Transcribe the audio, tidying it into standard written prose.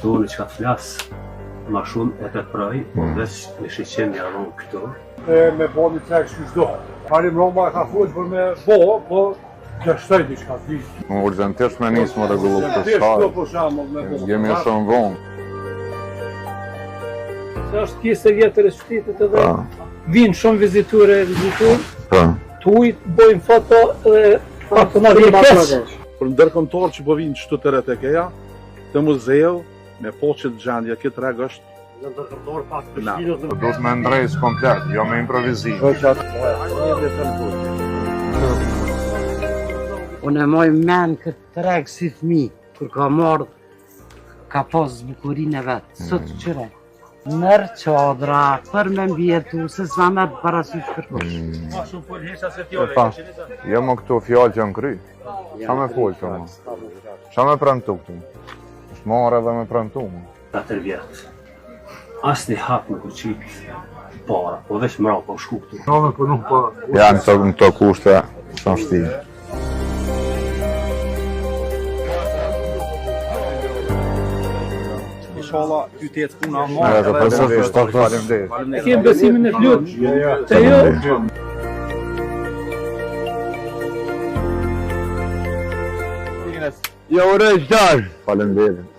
Doni që ka të flasë ma shumë e të praj, po veç me sheqen një anon këto. Me bo një trek që shdo. Karim Roma ka full për me bo, po kështoj një shka të vishë. Urgentisht me nisë më regullu për shkaj. Jemi shumë vonë. Se është pjesë e vjetër e qytetit edhe vinë shumë viziturë. Tu i bojnë foto dhe foto në vjetës. Për ndërkombëtar që po vinë qëtu të retekeja, të muzeu, me poqet gjendja, këtë reg është Do të me ndrejs komplet, jo me improvizim. Unë e moj men këtë treg si fmi, kur ka marrë, ka pas bukurin e vetë, sot qëre. Nërë qadra, për me mbjetu, se s'ma me të parasysh kërkosh. Ma shumë full hesha se fjole. Jo më këtu fjallë që në kry. Qa me full që më? Qa me premtu këtu? është marrë edhe me premtu më. 4 vjetë. Asë një hap me kuqitë para, po veç mrau po shku këtu. Janë në të kushte, shumë shtirë. Inshallah, ty të jetë puna marrë E kemë besimin e flutë. Të jo. Jo, ure qëtar! Faleminderit.